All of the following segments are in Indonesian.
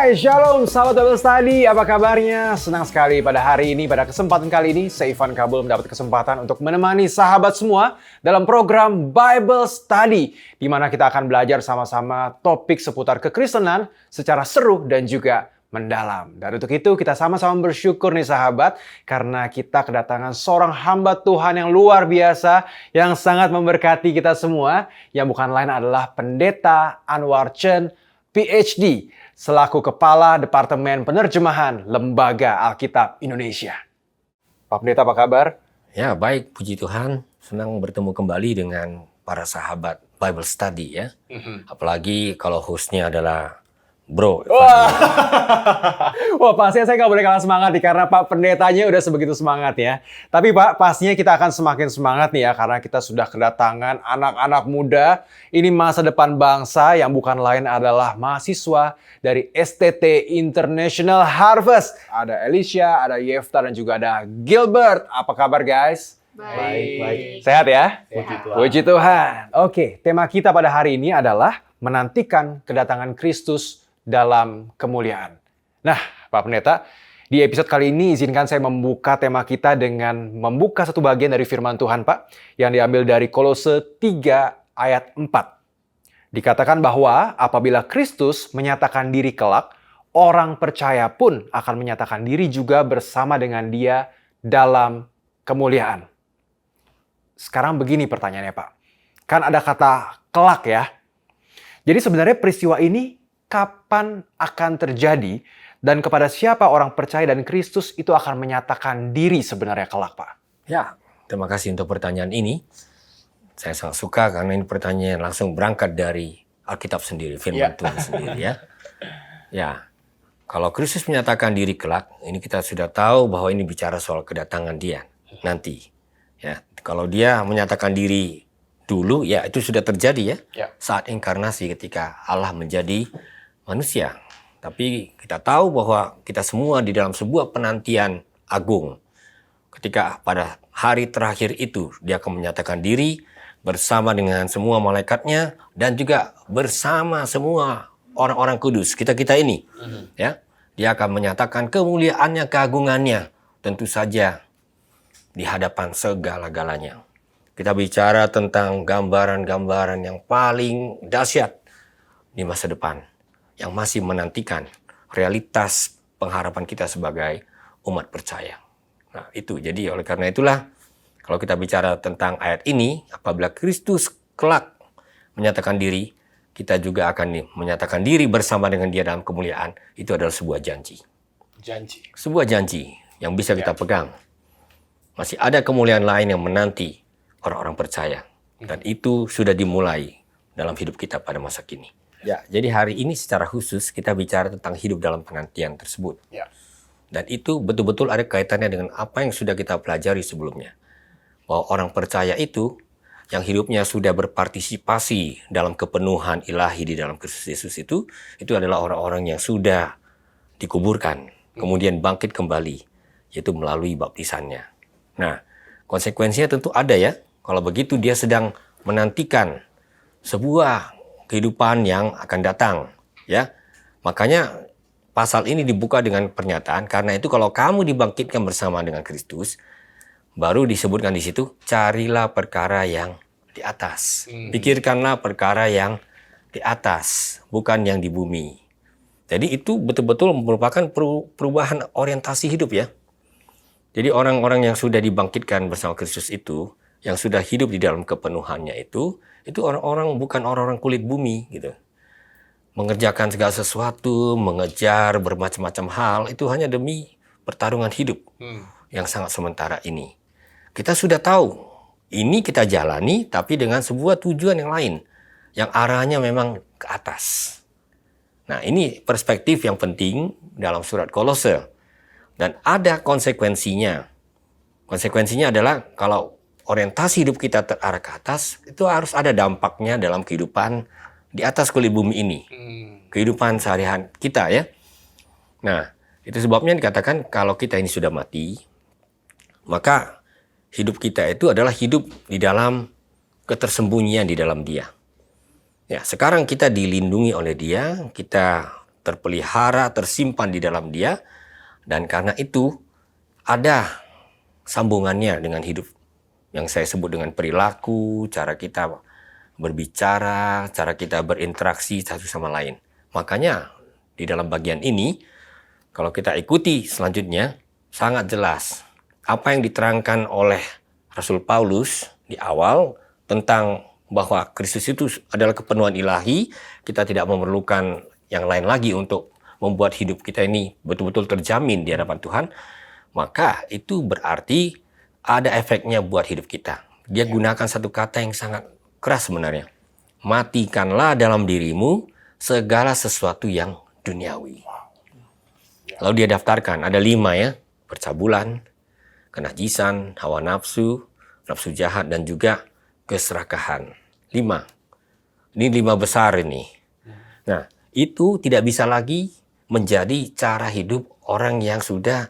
Hai, Shalom sahabat Bible Study, apa kabarnya? Senang sekali pada hari ini, pada kesempatan kali ini, saya Ivan Kabul mendapat kesempatan untuk menemani sahabat semua dalam program Bible Study, di mana kita akan belajar sama-sama topik seputar kekristenan secara seru dan juga mendalam. Dan untuk itu kita sama-sama bersyukur nih sahabat, karena kita kedatangan seorang hamba Tuhan yang luar biasa, yang sangat memberkati kita semua, yang bukan lain adalah Pendeta Anwar Chen, PhD, selaku Kepala Departemen Penerjemahan Lembaga Alkitab Indonesia. Pak Pendeta, apa kabar? Ya, baik, puji Tuhan. Senang bertemu kembali dengan para sahabat Bible Study ya. Apalagi kalau hostnya adalah Bro. Wah, pastinya saya nggak boleh kalah semangat nih, karena Pak Pendetanya udah sebegitu semangat ya. Tapi Pak, pastinya kita akan semakin semangat nih ya, karena kita sudah kedatangan anak-anak muda. Ini masa depan bangsa yang bukan lain adalah mahasiswa dari STT International Harvest. Ada Alicia, ada Yefta, dan juga ada Gilbert. Apa kabar guys? Baik. Sehat ya? Puji Tuhan. Puji Tuhan. Oke, tema kita pada hari ini adalah menantikan kedatangan Kristus dalam kemuliaan. Nah, Pak Pendeta, di episode kali ini izinkan saya membuka tema kita dengan membuka satu bagian dari firman Tuhan, Pak, yang diambil dari Kolose 3 ayat 4. Dikatakan bahwa apabila Kristus menyatakan diri kelak, orang percaya pun akan menyatakan diri juga bersama dengan Dia dalam kemuliaan. Sekarang begini pertanyaannya, Pak. Kan ada kata kelak ya. Jadi sebenarnya peristiwa ini kapan akan terjadi dan kepada siapa orang percaya dan Kristus itu akan menyatakan diri sebenarnya kelak, Pak? Ya, terima kasih untuk pertanyaan ini. Saya sangat suka karena ini pertanyaan langsung berangkat dari Alkitab sendiri, firman Tuhan sendiri ya. Ya, kalau Kristus menyatakan diri kelak, ini kita sudah tahu bahwa ini bicara soal kedatangan Dia nanti. Ya, kalau Dia menyatakan diri dulu, ya itu sudah terjadi ya. Saat inkarnasi ketika Allah menjadi manusia. Tapi kita tahu bahwa kita semua di dalam sebuah penantian agung. Ketika pada hari terakhir itu Dia akan menyatakan diri bersama dengan semua malaikatnya dan juga bersama semua orang-orang kudus, kita-kita ini. Ya, Dia akan menyatakan kemuliaannya, keagungannya, tentu saja di hadapan segala-galanya. Kita bicara tentang gambaran-gambaran yang paling dahsyat di masa depan, yang masih menantikan realitas pengharapan kita sebagai umat percaya. Nah itu, jadi oleh karena itulah, kalau kita bicara tentang ayat ini, apabila Kristus kelak menyatakan diri, kita juga akan menyatakan diri bersama dengan Dia dalam kemuliaan. Itu adalah sebuah janji. Sebuah janji yang bisa kita pegang. Masih ada kemuliaan lain yang menanti orang-orang percaya. Dan itu sudah dimulai dalam hidup kita pada masa kini. Ya, jadi hari ini secara khusus kita bicara tentang hidup dalam penantian tersebut. Dan itu betul-betul ada kaitannya dengan apa yang sudah kita pelajari sebelumnya. Bahwa orang percaya itu, yang hidupnya sudah berpartisipasi dalam kepenuhan ilahi di dalam Kristus Yesus itu adalah orang-orang yang sudah dikuburkan, kemudian bangkit kembali, yaitu melalui baptisannya. Nah, konsekuensinya tentu ada ya. Kalau begitu dia sedang menantikan sebuah kehidupan yang akan datang, ya. Makanya pasal ini dibuka dengan pernyataan, karena itu kalau kamu dibangkitkan bersama dengan Kristus, baru disebutkan di situ, carilah perkara yang di atas. Pikirkanlah perkara yang di atas, bukan yang di bumi. Jadi itu betul-betul merupakan perubahan orientasi hidup ya. Jadi orang-orang yang sudah dibangkitkan bersama Kristus itu, yang sudah hidup di dalam kepenuhannya itu orang-orang bukan orang-orang kulit bumi gitu. Mengerjakan segala sesuatu, mengejar bermacam-macam hal, itu hanya demi pertarungan hidup yang sangat sementara ini. Kita sudah tahu, ini kita jalani tapi dengan sebuah tujuan yang lain, yang arahnya memang ke atas. Nah ini perspektif yang penting dalam surat Kolose. Dan ada konsekuensinya. Konsekuensinya adalah kalau orientasi hidup kita terarah ke atas, itu harus ada dampaknya dalam kehidupan di atas kulit bumi ini. Kehidupan sehari-hari kita ya. Nah, itu sebabnya dikatakan kalau kita ini sudah mati, maka hidup kita itu adalah hidup di dalam ketersembunyian di dalam Dia. Ya, sekarang kita dilindungi oleh Dia, kita terpelihara, tersimpan di dalam dia. Dan karena itu ada sambungannya dengan hidup yang saya sebut dengan perilaku, cara kita berbicara, cara kita berinteraksi satu sama lain. Makanya di dalam bagian ini, kalau kita ikuti selanjutnya, sangat jelas apa yang diterangkan oleh Rasul Paulus di awal tentang bahwa Kristus itu adalah kepenuhan ilahi, kita tidak memerlukan yang lain lagi untuk membuat hidup kita ini betul-betul terjamin di hadapan Tuhan, maka itu berarti ada efeknya buat hidup kita. Dia gunakan satu kata yang sangat keras sebenarnya. Matikanlah dalam dirimu segala sesuatu yang duniawi. Lalu dia daftarkan, ada 5 ya, percabulan, kenajisan, hawa nafsu, nafsu jahat, dan juga keserakahan. 5. Ini 5 besar ini. Nah, itu tidak bisa lagi menjadi cara hidup orang yang sudah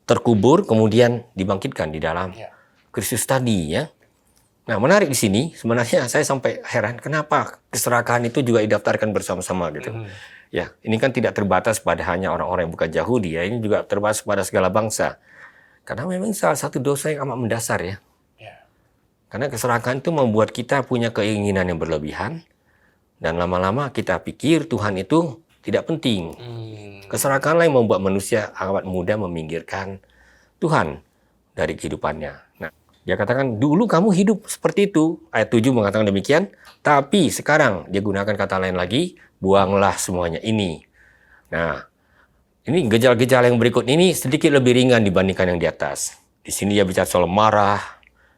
terkubur kemudian dibangkitkan di dalam Kristus tadi ya. Nah, menarik di sini sebenarnya saya sampai heran kenapa keserakahan itu juga didaftarkan bersama-sama gitu. Ya, ini kan tidak terbatas pada hanya orang-orang yang bukan Yahudi ya, ini juga terbatas pada segala bangsa. Karena memang salah satu dosa yang amat mendasar ya. Karena keserakahan itu membuat kita punya keinginan yang berlebihan dan lama-lama kita pikir Tuhan itu tidak penting. Keserakahanlah yang membuat manusia amat mudah meminggirkan Tuhan dari kehidupannya. Nah, dia katakan dulu kamu hidup seperti itu. Ayat 7 mengatakan demikian. Tapi sekarang dia gunakan kata lain lagi, buanglah semuanya ini. Nah, ini gejala-gejala yang berikut ini sedikit lebih ringan dibandingkan yang di atas. Di sini dia bicara soal marah,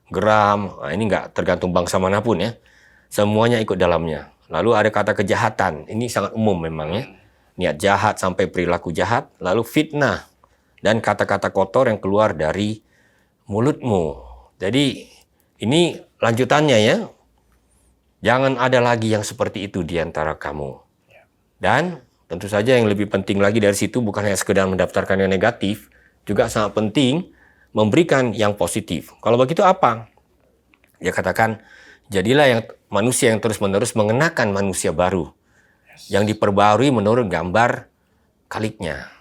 geram. Nah, ini nggak tergantung bangsa manapun ya. Semuanya ikut dalamnya. Lalu ada kata kejahatan. Ini sangat umum memang ya. Niat jahat sampai perilaku jahat. Lalu fitnah. Dan kata-kata kotor yang keluar dari mulutmu. Jadi ini lanjutannya ya. Jangan ada lagi yang seperti itu di antara kamu. Dan tentu saja yang lebih penting lagi dari situ bukan hanya sekedar mendaftarkan yang negatif. Juga sangat penting memberikan yang positif. Kalau begitu apa? Dia katakan, jadilah yang manusia yang terus-menerus mengenakan manusia baru. Yang diperbarui menurut gambar kaliknya.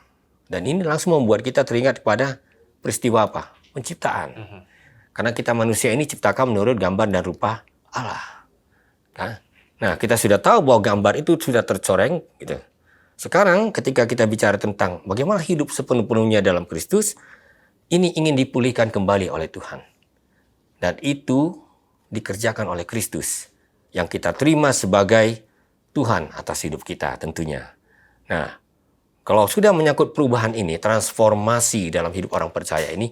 Dan ini langsung membuat kita teringat kepada peristiwa apa? Penciptaan. Karena kita manusia ini ciptakan menurut gambar dan rupa Allah. Nah, kita sudah tahu bahwa gambar itu sudah tercoreng. Gitu. Sekarang ketika kita bicara tentang bagaimana hidup sepenuh-penuhnya dalam Kristus, ini ingin dipulihkan kembali oleh Tuhan. Dan itu dikerjakan oleh Kristus. Yang kita terima sebagai Tuhan atas hidup kita tentunya. Nah, kalau sudah menyangkut perubahan ini, transformasi dalam hidup orang percaya ini,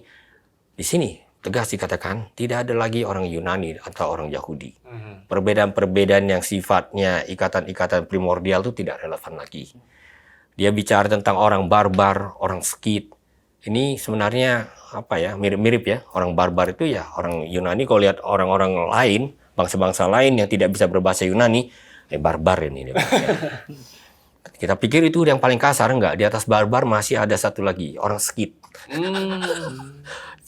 di sini tegas dikatakan tidak ada lagi orang Yunani atau orang Yahudi. Perbedaan-perbedaan yang sifatnya ikatan-ikatan primordial itu tidak relevan lagi. Dia bicara tentang orang barbar, orang Skit. Ini sebenarnya apa ya, mirip-mirip ya. Orang barbar itu ya orang Yunani, kalau lihat orang-orang lain, bangsa-bangsa lain yang tidak bisa berbahasa Yunani, barbar ini. Kita pikir itu yang paling kasar, enggak. Di atas barbar masih ada satu lagi, orang Skit.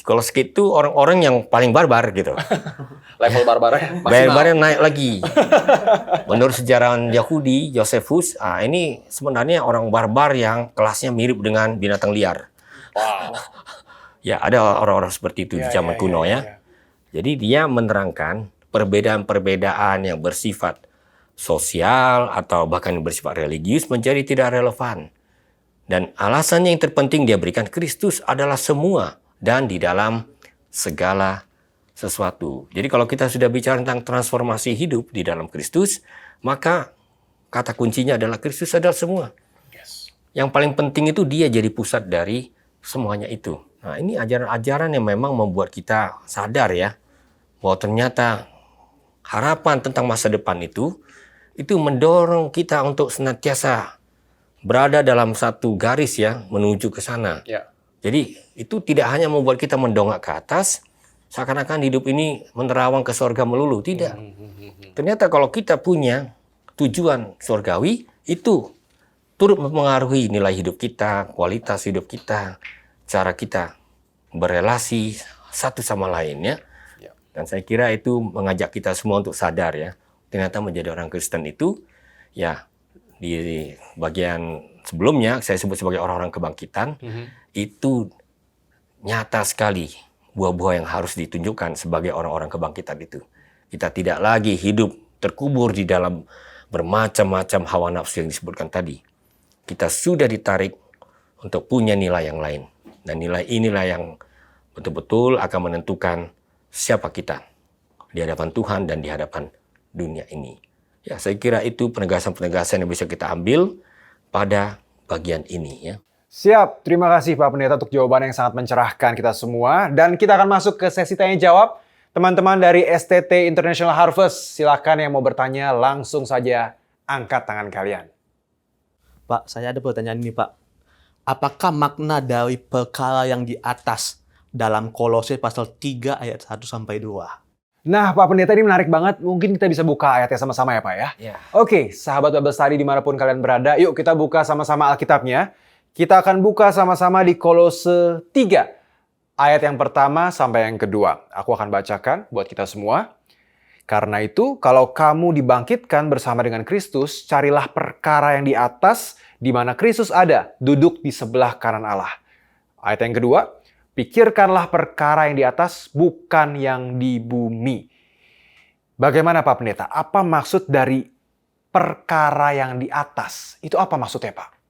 Kalau Skit itu orang-orang yang paling barbar gitu. Level barbarnya Barbarnya naik lagi. Menurut sejarawan Yahudi, Josephus, ini sebenarnya orang barbar yang kelasnya mirip dengan binatang liar. Wow. Ya, ada orang-orang seperti itu di zaman kuno ya. Jadi dia menerangkan perbedaan-perbedaan yang bersifat sosial atau bahkan bersifat religius menjadi tidak relevan. Dan alasannya yang terpenting dia berikan, Kristus adalah semua dan di dalam segala sesuatu. Jadi kalau kita sudah bicara tentang transformasi hidup di dalam Kristus, maka kata kuncinya adalah Kristus adalah semua. Yang paling penting itu dia jadi pusat dari semuanya itu. Nah, ini ajaran-ajaran yang memang membuat kita sadar ya, bahwa ternyata harapan tentang masa depan itu mendorong kita untuk senantiasa berada dalam satu garis ya, menuju ke sana. Jadi itu tidak hanya membuat kita mendongak ke atas, seakan-akan hidup ini menerawang ke surga melulu. Tidak. Ternyata kalau kita punya tujuan surgawi, itu turut mempengaruhi nilai hidup kita, kualitas hidup kita, cara kita berelasi satu sama lain ya. Dan saya kira itu mengajak kita semua untuk sadar ya. Ternyata menjadi orang Kristen itu ya di bagian sebelumnya saya sebut sebagai orang-orang kebangkitan, itu nyata sekali buah-buah yang harus ditunjukkan sebagai orang-orang kebangkitan itu. Kita tidak lagi hidup terkubur di dalam bermacam-macam hawa nafsu yang disebutkan tadi. Kita sudah ditarik untuk punya nilai yang lain. Dan nilai inilah yang betul-betul akan menentukan siapa kita di hadapan Tuhan dan di hadapan dunia ini. Ya, saya kira itu penegasan-penegasan yang bisa kita ambil pada bagian ini ya. Siap, terima kasih Pak Pendeta untuk jawaban yang sangat mencerahkan kita semua. Dan kita akan masuk ke sesi tanya jawab. Teman-teman dari STT International Harvest, silakan yang mau bertanya langsung saja angkat tangan kalian. Pak, saya ada pertanyaan ini, Pak. Apakah makna dari perkara yang di atas dalam Kolose pasal 3 ayat 1 sampai 2? Nah, Pak Pendeta, ini menarik banget. Mungkin kita bisa buka ayatnya sama-sama ya, Pak ya? Ya. Oke, sahabat Bible Study dimanapun kalian berada, yuk kita buka sama-sama Alkitabnya. Kita akan buka sama-sama di Kolose 3, ayat yang pertama sampai yang kedua. Aku akan bacakan buat kita semua. Karena itu, kalau kamu dibangkitkan bersama dengan Kristus, carilah perkara yang di atas, di mana Kristus ada, duduk di sebelah kanan Allah. Ayat yang kedua, pikirkanlah perkara yang di atas, bukan yang di bumi. Bagaimana Pak Pendeta? Apa maksud dari perkara yang di atas? Itu apa maksudnya Pak?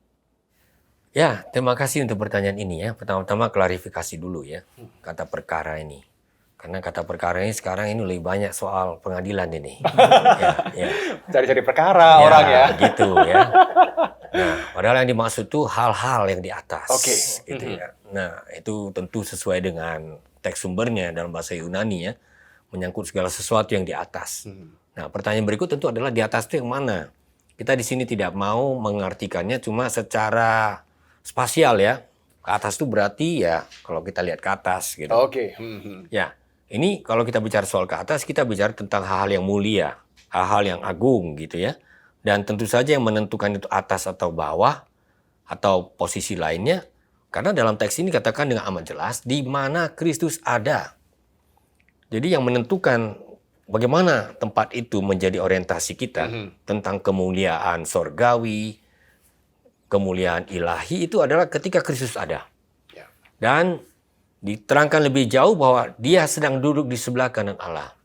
Ya, terima kasih untuk pertanyaan ini ya. Pertama-tama klarifikasi dulu ya, kata perkara ini. Karena kata perkara ini sekarang ini lebih banyak soal pengadilan ini. ya. Cari-cari perkara orang ya. Gitu ya. Nah, padahal yang dimaksud itu hal-hal yang di atas. Oke. Gitu ya. Nah, itu tentu sesuai dengan teks sumbernya dalam bahasa Yunani ya. Menyangkut segala sesuatu yang di atas. Nah, pertanyaan berikut tentu adalah di atas itu yang mana? Kita di sini tidak mau mengartikannya cuma secara spasial ya. Ke atas itu berarti ya kalau kita lihat ke atas gitu. Oke. Ya, ini kalau kita bicara soal ke atas, kita bicara tentang hal-hal yang mulia, hal-hal yang agung gitu ya. Dan tentu saja yang menentukan itu atas atau bawah, atau posisi lainnya, karena dalam teks ini katakan dengan amat jelas, di mana Kristus ada. Jadi yang menentukan bagaimana tempat itu menjadi orientasi kita, tentang kemuliaan sorgawi, kemuliaan ilahi, itu adalah ketika Kristus ada. Dan diterangkan lebih jauh bahwa dia sedang duduk di sebelah kanan Allah.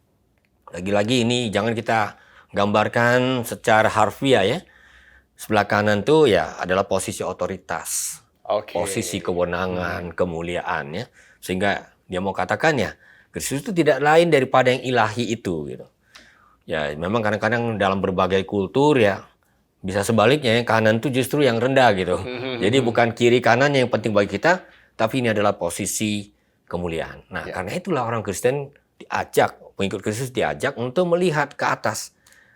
Lagi-lagi ini jangan kita gambarkan secara harfiah ya. Sebelah kanan tuh ya adalah posisi otoritas. Posisi kewenangan, kemuliaan ya. Sehingga dia mau katakan ya, Kristus itu tidak lain daripada yang ilahi itu gitu. Ya memang kadang-kadang dalam berbagai kultur ya bisa sebaliknya ya, kanan itu justru yang rendah gitu. Jadi bukan kiri kanan yang penting bagi kita, tapi ini adalah posisi kemuliaan. Nah, karena itulah orang Kristen diajak, pengikut Kristus diajak untuk melihat ke atas.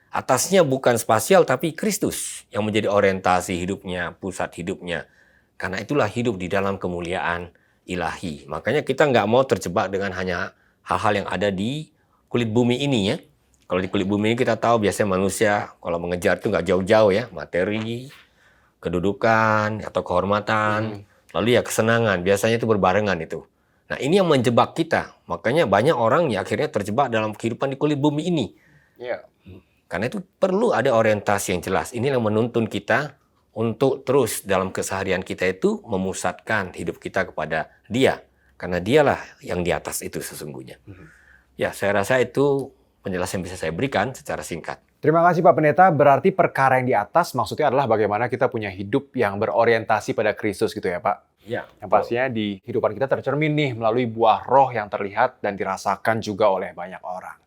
Atasnya bukan spasial, tapi Kristus yang menjadi orientasi hidupnya, pusat hidupnya. Karena itulah hidup di dalam kemuliaan ilahi. Makanya kita nggak mau terjebak dengan hanya hal-hal yang ada di kulit bumi ini ya. Kalau di kulit bumi ini kita tahu biasanya manusia kalau mengejar itu nggak jauh-jauh ya. Materi, kedudukan, atau kehormatan. Lalu ya kesenangan, biasanya itu berbarengan itu. Nah ini yang menjebak kita. Makanya banyak orang ya akhirnya terjebak dalam kehidupan di kulit bumi ini. Karena itu perlu ada orientasi yang jelas. Ini yang menuntun kita untuk terus dalam keseharian kita itu memusatkan hidup kita kepada Dia. Karena Dialah yang di atas itu sesungguhnya. Ya saya rasa itu penjelasan yang bisa saya berikan secara singkat. Terima kasih Pak Pendeta. Berarti perkara yang di atas maksudnya adalah bagaimana kita punya hidup yang berorientasi pada Kristus gitu ya Pak? Ya. Yang pastinya di kehidupan kita tercermin nih melalui buah roh yang terlihat dan dirasakan juga oleh banyak orang.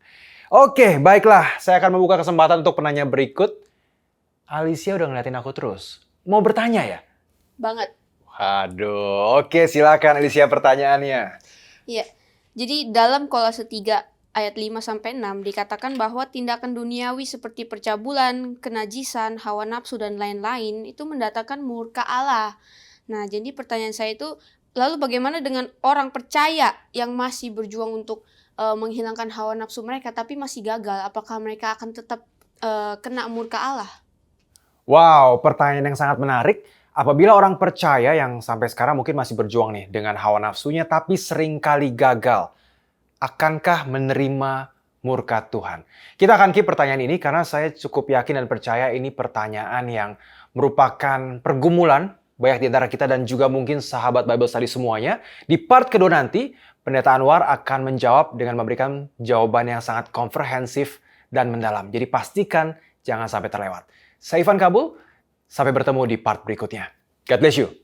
Oke, baiklah. Saya akan membuka kesempatan untuk penanya berikut. Alicia udah ngeliatin aku terus. Mau bertanya ya? Banget. Waduh, oke silakan Alicia pertanyaannya. Iya. Jadi dalam Kolose 3 ayat 5-6 dikatakan bahwa tindakan duniawi seperti percabulan, kenajisan, hawa nafsu, dan lain-lain itu mendatangkan murka Allah. Nah, jadi pertanyaan saya itu, lalu bagaimana dengan orang percaya yang masih berjuang untuk menghilangkan hawa nafsu mereka, tapi masih gagal? Apakah mereka akan tetap kena murka Allah? Wow, pertanyaan yang sangat menarik. Apabila orang percaya yang sampai sekarang mungkin masih berjuang nih dengan hawa nafsunya, tapi seringkali gagal, akankah menerima murka Tuhan? Kita akan keep pertanyaan ini karena saya cukup yakin dan percaya ini pertanyaan yang merupakan pergumulan banyak di antara kita dan juga mungkin sahabat Bible Study semuanya. Di part kedua nanti, Pendeta Anwar akan menjawab dengan memberikan jawaban yang sangat komprehensif dan mendalam. Jadi pastikan jangan sampai terlewat. Saya Ivan Kabul, sampai bertemu di part berikutnya. God bless you.